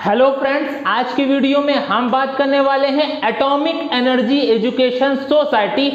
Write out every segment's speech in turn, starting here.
Hello friends, आज की video में हम बात करने वाले हैं atomic energy education society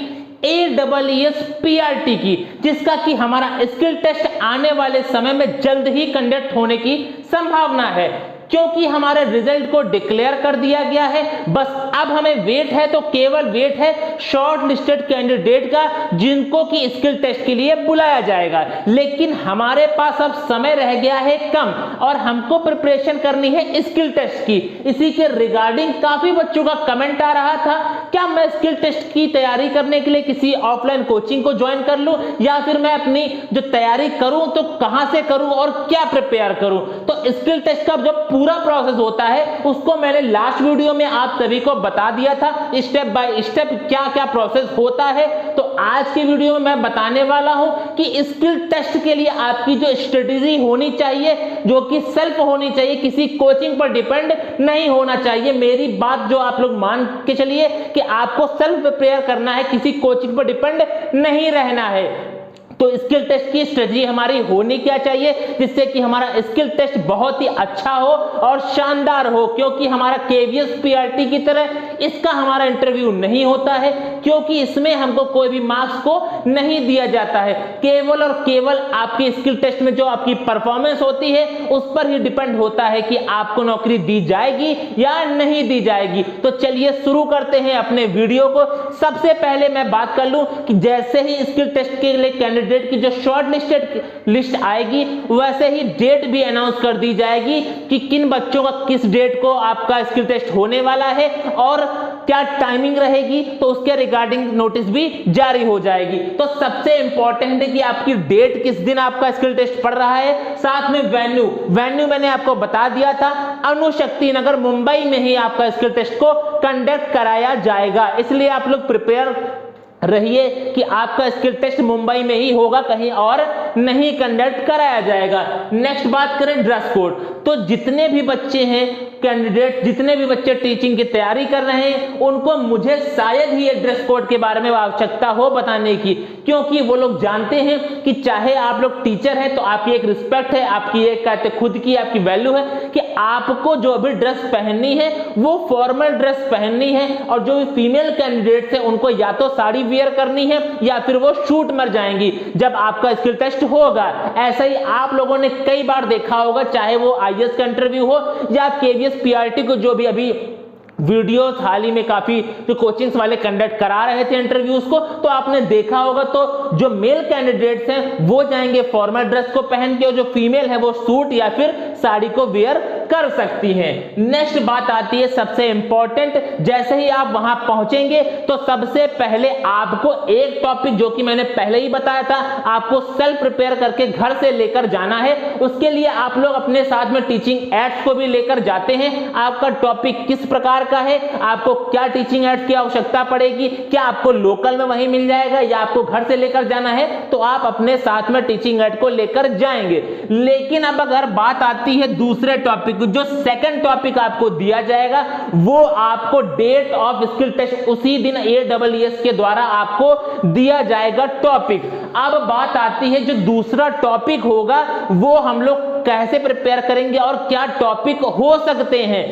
AEES PRT की, जिसका कि हमारा स्किल टेस्ट आने वाले समय में जल्द ही कंडक्ट होने की संभावना है, क्योंकि हमारे रिजल्ट को डिक्लेयर कर दिया गया है। बस अब हमें वेट है, तो केवल वेट है शॉर्ट लिस्टेड कैंडिडेट का, जिनको कि स्किल टेस्ट के लिए बुलाया जाएगा। लेकिन हमारे पास अब समय रह गया है कम और हमको प्रिपरेशन करनी है स्किल टेस्ट की। इसी के रिगार्डिंग काफी बच्चों का कमेंट आ रहा था, क्या मैं स्किल टेस्ट की तैयारी करने के लिए किसी ऑफलाइन कोचिंग को ज्वाइन कर लूं, या फिर मैं अपनी जो तैयारी करूं तो कहां से करूं और क्या प्रिपेयर करूं। तो स्किल टेस्ट का जो पूरा प्रोसेस होता है उसको मैंने लास्ट वीडियो में आप सभी को बता दिया था, स्टेप बाय स्टेप क्या क्या प्रोसेस होता है। तो आज की वीडियो में मैं बताने वाला हूं कि स्किल टेस्ट के लिए आपकी जो स्ट्रेटेजी होनी चाहिए, जो कि सेल्फ होनी चाहिए, किसी कोचिंग पर डिपेंड नहीं होना चाहिए। मेरी बात जो आप लोग मान के चलिए कि आपको सेल्फ प्रिपेयर करना है, किसी कोचिंग पर डिपेंड नहीं रहना है। तो स्किल टेस्ट की स्ट्रेटजी हमारी होनी क्या चाहिए, जिससे कि हमारा स्किल टेस्ट बहुत ही अच्छा हो और शानदार हो। क्योंकि हमारा KVS PRT की तरह इसका हमारा इंटरव्यू नहीं होता है, क्योंकि इसमें हमको कोई भी मार्क्स को नहीं दिया जाता है। केवल और केवल आपकी स्किल टेस्ट में जो आपकी परफॉर्मेंस होती है उस पर ही डिपेंड होता है कि आपको नौकरी दी जाएगी या नहीं दी जाएगी। तो चलिए शुरू करते हैं अपने वीडियो को। सबसे पहले मैं बात कर लूं कि जैसे ही स्किल टेस्ट के लिए कैंडिडेट की जो शॉर्ट लिस्टेड लिस्ट आएगी, वैसे ही डेट भी अनाउंस कर दी जाएगी कि किन बच्चों का किस डेट को आपका स्किल टेस्ट होने वाला है और क्या टाइमिंग रहेगी। तो उसके रिगार्डिंग नोटिस भी जारी हो जाएगी। तो सबसे इंपॉर्टेंट है कि आपकी डेट किस दिन आपका स्किल टेस्ट पड़ रहा है, साथ में वेन्यू मैंने आपको बता दिया था, अणुशक्ति नगर मुंबई में ही आपका स्किल टेस्ट को कंडक्ट कराया जाएगा। इसलिए आप लोग प्रिपेयर रहिए कि आपका स्किल टेस्ट मुंबई में ही होगा, कहीं और नहीं कंडक्ट कराया जाएगा। नेक्स्ट बात करें ड्रेस कोड। तो जितने भी बच्चे हैं कैंडिडेट, जितने भी बच्चे टीचिंग की तैयारी कर रहे हैं, उनको मुझे शायद ही ड्रेस कोड के बारे में आवश्यकता हो बताने की, क्योंकि वो लोग जानते हैं कि चाहे आप लोग टीचर हैं तो आपकी एक रिस्पेक्ट है, आपकी एक कहते खुद की आपकी वैल्यू है कि आपको जो भी ड्रेस पहननी है वो फॉर्मल ड्रेस पहननी है। और जो भी फीमेल कैंडिडेट्स हैं उनको या तो साड़ी वियर करनी है या फिर वो शूट मर जाएंगी जब आपका स्किल टेस्ट होगा। ऐसा ही आप लोगों ने कई बार देखा होगा, चाहे वो IAS का इंटरव्यू हो या KVS PRT को, जो भी अभी वीडियोस हाल ही में काफी जो कोचिंग्स वाले कंडक्ट करा रहे थे इंटरव्यूज को, तो आपने देखा होगा। तो जो मेल कैंडिडेट्स हैं वो जाएंगे फॉर्मल ड्रेस को पहन के, और जो फीमेल है वो सूट या फिर साड़ी को वेयर कर सकती हैं। नेक्स्ट बात आती है सबसे इंपॉर्टेंट, जैसे ही आप वहां पहुंचेंगे तो सबसे पहले आपको एक टॉपिक, जो कि मैंने पहले ही बताया था, आपको सेल्फ प्रिपेयर करके घर से लेकर जाना है। उसके लिए आप लोग अपने साथ में टीचिंग एड्स को भी लेकर जाते हैं। आपका टॉपिक किस प्रकार का है, आपको क्या टीचिंग एड्स की आवश्यकता पड़ेगी, क्या आपको लोकल में वहीं मिल जाएगा या आपको घर से लेकर जाना है, तो आप अपने साथ में टीचिंग एड को लेकर जाएंगे। लेकिन अब अगर बात आती है दूसरे टॉपिक, जो सेकंड टॉपिक आपको दिया जाएगा, वो आपको डेट ऑफ स्किल टेस्ट उसी दिन AEES के द्वारा आपको दिया जाएगा टॉपिक। अब बात आती है जो दूसरा टॉपिक होगा वो हम लोग कैसे प्रिपेयर करेंगे और क्या टॉपिक हो सकते हैं,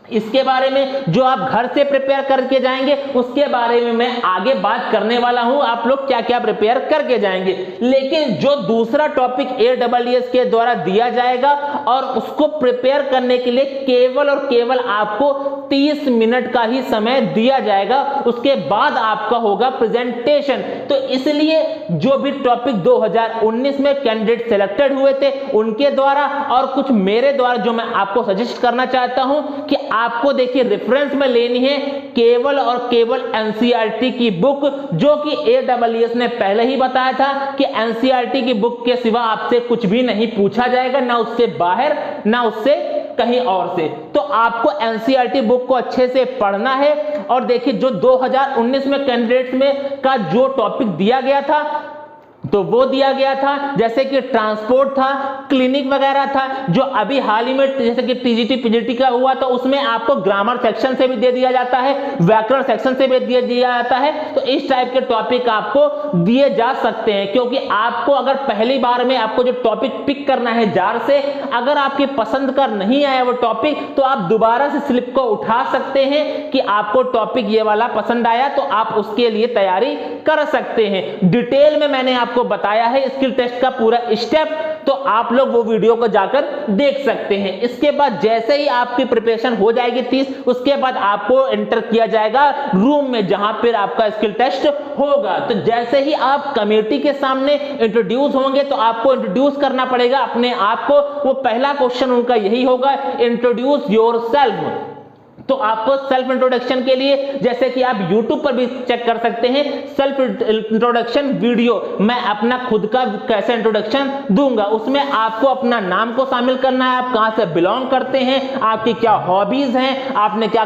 इसके बारे में जो आप घर से प्रिपेयर करके जाएंगे उसके बारे में मैं आगे बात करने वाला हूं, आप लोग क्या क्या प्रिपेयर करके जाएंगे। लेकिन जो दूसरा टॉपिक AEES के द्वारा दिया जाएगा और उसको प्रिपेयर करने के लिए केवल और केवल आपको 30 मिनट का ही समय दिया जाएगा। उसके बाद आपका होगा प्रेजेंटेशन। तो इसलिए जो भी टॉपिक 2019 में कैंडिडेट सिलेक्टेड हुए थे उनके द्वारा और कुछ मेरे द्वारा जो मैं आपको सजेस्ट करना चाहता हूं कि आपको देखिए रेफरेंस में लेनी है केवल और केवल NCERT की बुक, जो कि AEES ने पहले ही बताया था कि NCERT की बुक के सिवा आपसे कुछ भी नहीं पूछा जाएगा, ना उससे बाहर ना उससे कहीं और से। तो आपको NCERT बुक को अच्छे से पढ़ना है। और देखिए जो 2019 में कैंडिडेट्स में का जो टॉपिक दिया गया था, तो वो दिया गया था, जैसे कि ट्रांसपोर्ट था, क्लिनिक वगैरह था। जो अभी हाल ही में जैसे कि टीजीटी पीजीटी का हुआ तो उसमें आपको ग्रामर सेक्शन से भी दे दिया जाता है, व्याकरण सेक्शन से भी दे दिया जाता है। तो इस टाइप के टॉपिक आपको दिए जा सकते हैं, क्योंकि आपको अगर पहली बार में आपको जो टॉपिक पिक करना है जार से, अगर आपकी पसंद का नहीं आया वो टॉपिक, तो आप दोबारा से स्लिप को उठा सकते हैं कि आपको टॉपिक ये वाला पसंद आया, तो आप उसके लिए तैयारी कर सकते हैं। डिटेल में मैंने आपको बताया है स्किल टेस्ट का पूरा स्टेप, तो आप लोग वो वीडियो को जाकर देख सकते हैं। इसके बाद जैसे ही आपकी प्रिपरेशन हो जाएगी 30, उसके बाद आपको एंटर किया जाएगा रूम में जहां पर आपका स्किल टेस्ट होगा। तो जैसे ही आप कमेटी के सामने इंट्रोड्यूस होंगे तो आपको इंट्रोड्यूस करना पड़ेगा अपने आप को। वो पहला क्वेश्चन उनका यही होगा, इंट्रोड्यूस योरसेल्फ। तो आपको सेल्फ इंट्रोडक्शन के लिए, जैसे कि आप YouTube पर भी चेक कर सकते हैं, सेल्फ इंट्रोडक्शन वीडियो, मैं अपना खुद का कैसे इंट्रोडक्शन दूंगा। उसमें आपको अपना नाम को शामिल करना है, आप कहां से बिलोंग करते हैं, आपकी क्या हॉबीज हैं, आपने क्या,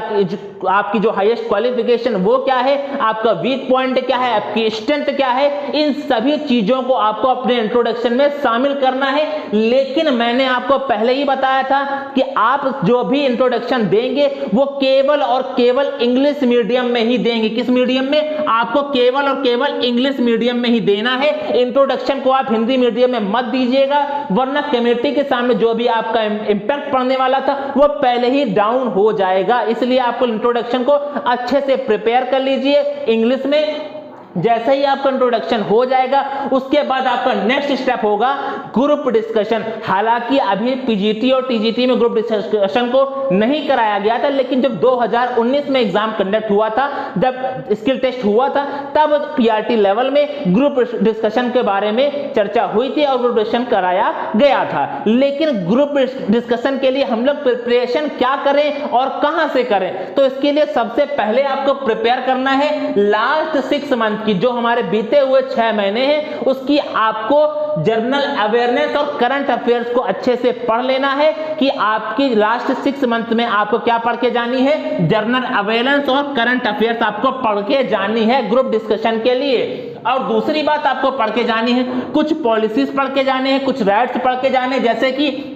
आपकी जो हाईएस्ट क्वालिफिकेशन वो क्या है, आपका वीक पॉइंट क्या है, आपकी स्ट्रेंथ क्या है, इन सभी चीजों को आपको अपने इंट्रोडक्शन में शामिल करना है। लेकिन मैंने आपको पहले ही बताया था कि आप जो भी इंट्रोडक्शन देंगे वो केवल और केवल इंग्लिश मीडियम में ही देंगे। किस मीडियम में? आपको केवल और केवल इंग्लिश मीडियम में ही देना है। इंट्रोडक्शन को आप हिंदी मीडियम में मत दीजिएगा, वरना कमेटी के सामने जो भी आपका इंपैक्ट पड़ने वाला था वो पहले ही डाउन हो जाएगा। इसलिए आपको इंट्रोडक्शन को अच्छे से प्रिपेयर कर लीजिए इंग्लिश में। जैसे ही आपका इंट्रोडक्शन हो जाएगा उसके बाद आपका नेक्स्ट स्टेप होगा ग्रुप डिस्कशन। हालांकि अभी पीजीटी और टीजीटी में ग्रुप डिस्कशन को नहीं कराया गया था, लेकिन जब 2019 में एग्जाम कंडक्ट हुआ था, जब स्किल टेस्ट हुआ था, तब पीआरटी लेवल में ग्रुप डिस्कशन के बारे में चर्चा हुई थी और ग्रुप डिस्कशन कराया गया था। लेकिन ग्रुप डिस्कशन के लिए हम लोग प्रिपरेशन क्या करें और कहां से करें? तो इसके लिए सबसे पहले आपको प्रिपेयर करना है लास्ट 6 मंथ कि जो हमारे बीते हुए 6 महीने हैं उसकी आपको जर्नल अवेयरनेस और करंट अफेयर्स को अच्छे से पढ़ लेना है कि आपकी लास्ट 6 मंथ में आपको क्या पढ़ के जानी है, जर्नल अवेयरनेस और करंट अफेयर्स आपको पढ़ के जानी है ग्रुप डिस्कशन के लिए। और दूसरी बात आपको पढ़ के जानी है, कुछ पॉलिसीज पढ़ के जाने हैं, कुछ राइट्स पढ़ के जाने, जैसे कि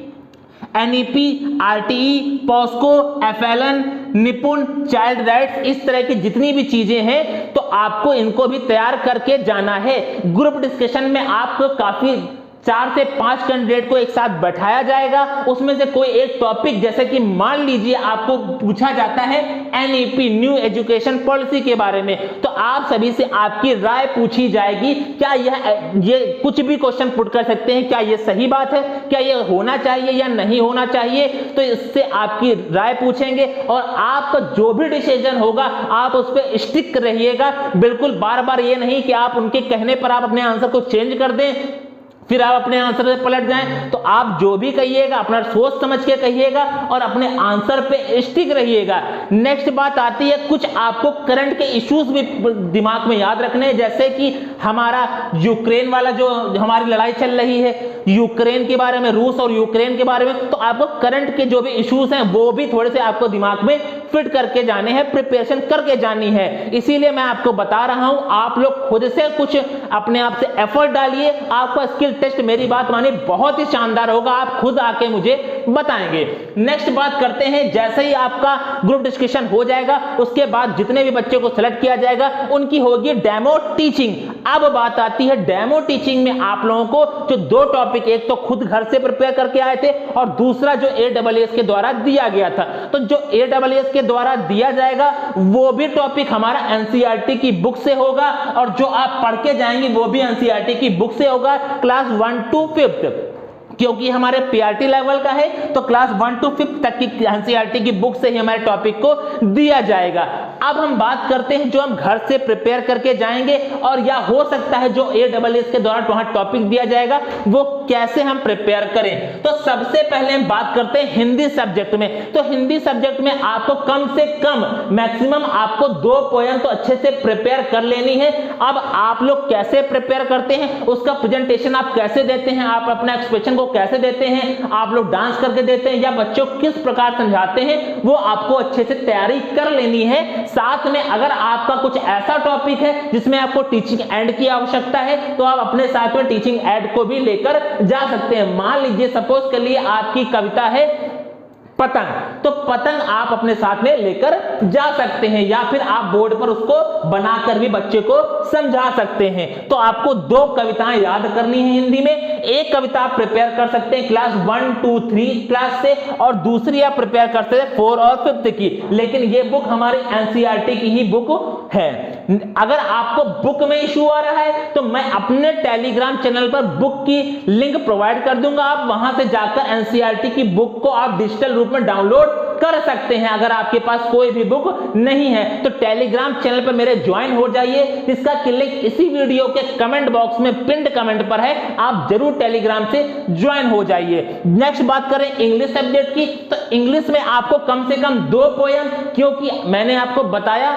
एनईपी, आरटीई, पॉस्को, एफएलएन, निपुण, चाइल्ड राइट्स, इस तरह की जितनी भी चीजें हैं तो आपको इनको भी तैयार करके जाना है। ग्रुप डिस्कशन में आपको काफी 4 से 5 कैंडिडेट को एक साथ बैठाया जाएगा, उसमें से कोई एक टॉपिक, जैसे कि मान लीजिए आपको पूछा जाता है एनईपी, न्यू एजुकेशन पॉलिसी के बारे में, तो आप सभी से आपकी राय पूछी जाएगी। क्या ये कुछ भी क्वेश्चन पुट कर सकते हैं, क्या ये सही बात है, क्या ये होना चाहिए या नहीं होना चाहिए, तो इससे आपकी राय पूछेंगे और आपका जो भी डिसीजन होगा आप उस पर स्टिक रहिएगा। बिल्कुल बार बार ये नहीं कि आप उनके कहने पर आप अपने आंसर को चेंज कर दें फिर आप अपने आंसर से पलट जाएं। तो आप जो भी कहिएगा अपना सोच समझ के कहिएगा और अपने आंसर पे स्टिक रहिएगा। नेक्स्ट बात आती है, कुछ आपको करंट के इश्यूज भी दिमाग में याद रखने हैं, जैसे कि हमारा यूक्रेन वाला जो हमारी लड़ाई चल रही है, यूक्रेन के बारे में, रूस और यूक्रेन के बारे में, तो आपको करंट के जो भी इश्यूज हैं वो भी थोड़े से आपको दिमाग में फिट करके जाने हैं, प्रिपरेशन करके जानी है। इसीलिए मैं आपको बता रहा हूं, आप लोग खुद से कुछ अपने आप से एफर्ट डालिए। आपका स्किल टेस्ट, मेरी बात मानिए, बहुत ही शानदार होगा, आप खुद आके मुझे बताएंगे। नेक्स्ट बात करते हैं, जैसे ही आपका ग्रुप डिस्कशन हो जाएगा उसके बाद जितने भी बच्चे को सिलेक्ट किया जाएगा उनकी होगी डेमो टीचिंग। अब बात आती है डेमो टीचिंग में आप लोगों को जो 2 टॉपिक, एक तो खुद घर से प्रिपेयर करके आए थे और दूसरा जो AAS के द्वारा दिया गया था। तो जो AAS के द्वारा दिया जाएगा वो भी टॉपिक हमारा NCERT की बुक से होगा और जो आप पढ़ के जाएंगे वो भी NCERT की बुक से होगा, क्लास 1 to 5, क्योंकि हमारे पीआरटी लेवल का है तो क्लास 1 to 5 तक की एनसीईआरटी की बुक से ही हमारे टॉपिक को दिया जाएगा। अब हम बात करते हैं जो हम घर से प्रिपेयर करके जाएंगे और या हो सकता है जो AAS के द्वारा वहां टॉपिक दिया जाएगा वो कैसे हम प्रिपेयर करें। तो सबसे पहले हम बात करते हैं हिंदी सब्जेक्ट में। तो हिंदी सब्जेक्ट में आपको कम से कम मैक्सिमम आपको 2 पोयम तो अच्छे से प्रिपेयर कर लेनी है। अब आप लोग कैसे प्रिपेयर करते हैं, उसका प्रेजेंटेशन आप कैसे देते हैं, आप अपना एक्सप्रेशन को कैसे देते हैं, आप लोग डांस करके देते हैं या बच्चों किस प्रकार समझाते हैं, वो आपको अच्छे से तैयारी कर लेनी है। साथ में अगर आपका कुछ ऐसा टॉपिक है जिसमें आपको टीचिंग एड की आवश्यकता है तो आप अपने साथ में टीचिंग एड को भी लेकर जा सकते हैं। मान लीजिए सपोज कर लिए आपकी कविता है पतंग, तो पतंग आप अपने साथ में लेकर जा सकते हैं या फिर आप बोर्ड पर उसको बनाकर भी बच्चे को समझा सकते हैं। तो आपको 2 कविताएं याद करनी है हिंदी में। एक कविता आप प्रिपेयर कर सकते हैं क्लास 1, 2, 3 क्लास से और दूसरी आप प्रिपेयर कर सकते हैं 4 और 5 की। लेकिन ये बुक हमारी एनसीईआरटी की ही बुक है। अगर आपको बुक में इशू आ रहा है तो मैं अपने टेलीग्राम चैनल पर बुक की लिंक प्रोवाइड कर दूंगा, आप वहां से जाकर एनसीईआरटी की बुक को आप डिजिटल रूप में डाउनलोड कर सकते हैं। अगर आपके पास कोई भी बुक नहीं है तो टेलीग्राम चैनल पर मेरे ज्वाइन हो जाइए, जिसका लिंक इसी वीडियो के कमेंट बॉक्स में पिन्ड कमेंट पर है। आप जरूर टेलीग्राम से ज्वाइन हो जाइए। नेक्स्ट बात करें इंग्लिश सब्जेक्ट की, तो इंग्लिश में आपको कम से कम 2 पोयम, क्योंकि मैंने आपको बताया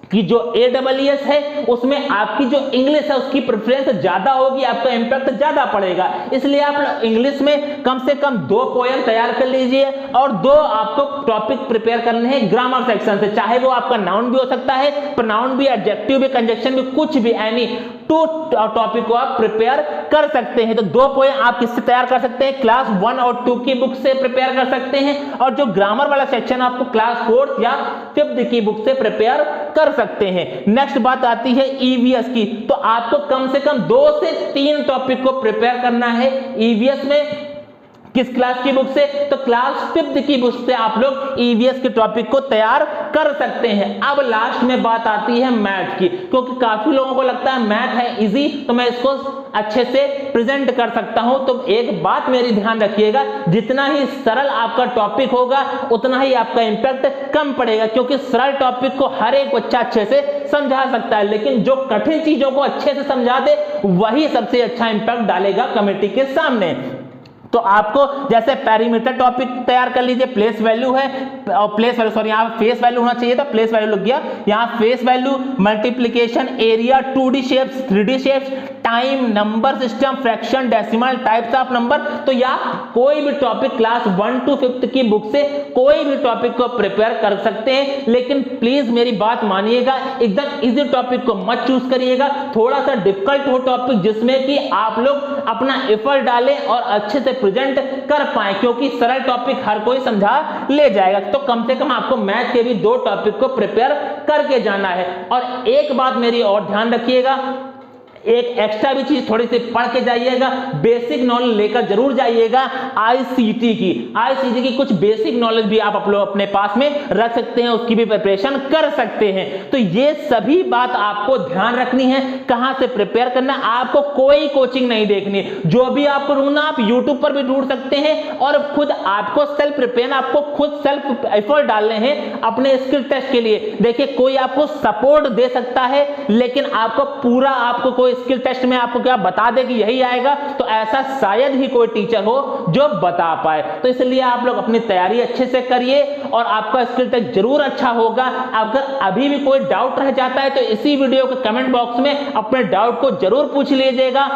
कि जो AEES है उसमें आपकी जो इंग्लिश है उसकी प्रेफरेंस ज्यादा होगी, आपका इंपैक्ट ज्यादा पड़ेगा। इसलिए आप इंग्लिश में कम से कम 2 पोयम तैयार कर लीजिए और 2 आपको टॉपिक प्रिपेयर करने हैं ग्रामर सेक्शन से, चाहे वो आपका नाउन भी हो सकता है, प्रोनाउन भी, एडजेक्टिव भी, कंजक्शन भी, कुछ भी, एनी 2 टॉपिक को आप प्रिपेयर कर सकते हैं। तो 2 पोयम आप किससे तैयार कर सकते हैं, क्लास 1 और 2 की बुक से प्रिपेयर कर सकते हैं और जो ग्रामर वाला सेक्शन आपको क्लास 4 या 5 की बुक से प्रिपेयर कर सकते हैं। नेक्स्ट बात आती है ईवीएस की, तो आपको कम से कम 2 से 3 टॉपिक को प्रिपेयर करना है ईवीएस में। किस क्लास की बुक से, तो क्लास 5 की बुक से आप लोग ईवीएस के टॉपिक को तैयार कर सकते हैं। अब लास्ट में बात आती है मैथ की, क्योंकि काफी लोगों को लगता है मैथ है इजी तो मैं इसको अच्छे से प्रेजेंट कर सकता हूं। तो एक बात मेरी ध्यान रखिएगा, जितना ही सरल आपका टॉपिक होगा उतना ही आपका इंपैक्ट कम पड़ेगा, क्योंकि सरल टॉपिक को हर एक बच्चा अच्छे से समझा सकता है, लेकिन जो कठिन चीजों को अच्छे से समझा दे वही सबसे अच्छा इंपैक्ट डालेगा कमेटी के सामने। तो आपको जैसे पैरीमीटर टॉपिक तैयार कर लीजिए, प्लेस वैल्यू है और प्लेस वैल्यू, सॉरी यहाँ फेस वैल्यू होना चाहिए था, प्लेस वैल्यू लग गया, यहाँ face value, multiplication, area, 2D shapes, 3D shapes, time, number system, fraction, decimal, types of number. तो या कोई भी टॉपिक क्लास 1 to 5 की बुक से कोई भी टॉपिक को प्रिपेयर कर सकते हैं, लेकिन प्लीज मेरी बात मानिएगा, एकदम इजी टॉपिक को मत चूज करिएगा, थोड़ा सा डिफिकल्ट हो टॉपिक जिसमें कि आप लोग अपना एफर्ट डालें और अच्छे से प्रेजेंट कर पाए, क्योंकि सरल टॉपिक हर कोई समझा ले जाएगा। तो कम से कम आपको मैथ के भी 2 टॉपिक को प्रिपेयर करके जाना है। और एक बात मेरी और ध्यान रखिएगा, एक एक्स्ट्रा भी चीज थोड़ी सी पढ़ के जाइएगा, बेसिक नॉलेज लेकर जरूर जाइएगा आईसीटी की कुछ बेसिक नॉलेज भी आप लोग अपने पास में रख सकते हैं, उसकी भी प्रिपरेशन कर सकते हैं। तो ये सभी बात आपको ध्यान रखनी है, कहां से प्रिपेयर करना, आपको कोई कोचिंग नहीं देखनी, जो भी आपको ढूंढना आप यूट्यूब पर भी ढूंढ सकते हैं और खुद आपको सेल्फ प्रिपेयर, आपको खुद सेल्फ एफर्ट डालने हैं अपने स्किल टेस्ट के लिए। देखिए कोई आपको सपोर्ट दे सकता है, लेकिन आपको पूरा आपको कोई स्किल टेस्ट में आपको क्या बता दे कि यही आएगा, तो ऐसा शायद ही कोई टीचर हो जो बता पाए। तो इसलिए आप लोग अपनी तैयारी अच्छे से करिए और आपका स्किल टेस्ट जरूर अच्छा होगा। अगर अभी भी कोई डाउट रह जाता है तो इसी वीडियो के कमेंट बॉक्स में अपने डाउट को जरूर पूछ लीजिएगा।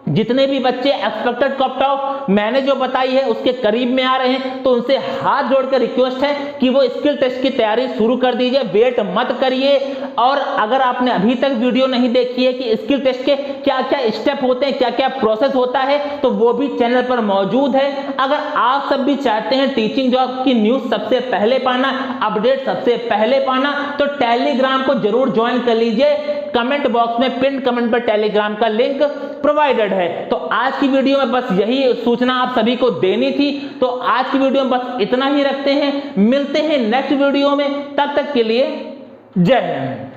जितने भी बच्चे एक्सपेक्टेड कट ऑफ मैंने जो बताई है उसके करीब में आ रहे हैं, तो उनसे हाथ जोड़कर रिक्वेस्ट है कि वो स्किल टेस्ट की तैयारी शुरू कर दीजिए, वेट मत करिए। और अगर आपने अभी तक वीडियो नहीं देखी है कि स्किल टेस्ट के क्या क्या स्टेप होते हैं, क्या क्या प्रोसेस होता है, तो वो भी चैनल पर मौजूद है। अगर आप सब भी चाहते हैं टीचिंग जॉब की न्यूज सबसे पहले पाना, अपडेट सबसे पहले पाना, तो टेलीग्राम को जरूर ज्वाइन कर लीजिए। कमेंट बॉक्स में पिन कमेंट पर टेलीग्राम का लिंक प्रोवाइडेड है। तो आज की वीडियो में बस यही सूचना आप सभी को देनी थी। तो आज की वीडियो में बस इतना ही रखते हैं, मिलते हैं नेक्स्ट वीडियो में, तब तक के लिए जय हिंद।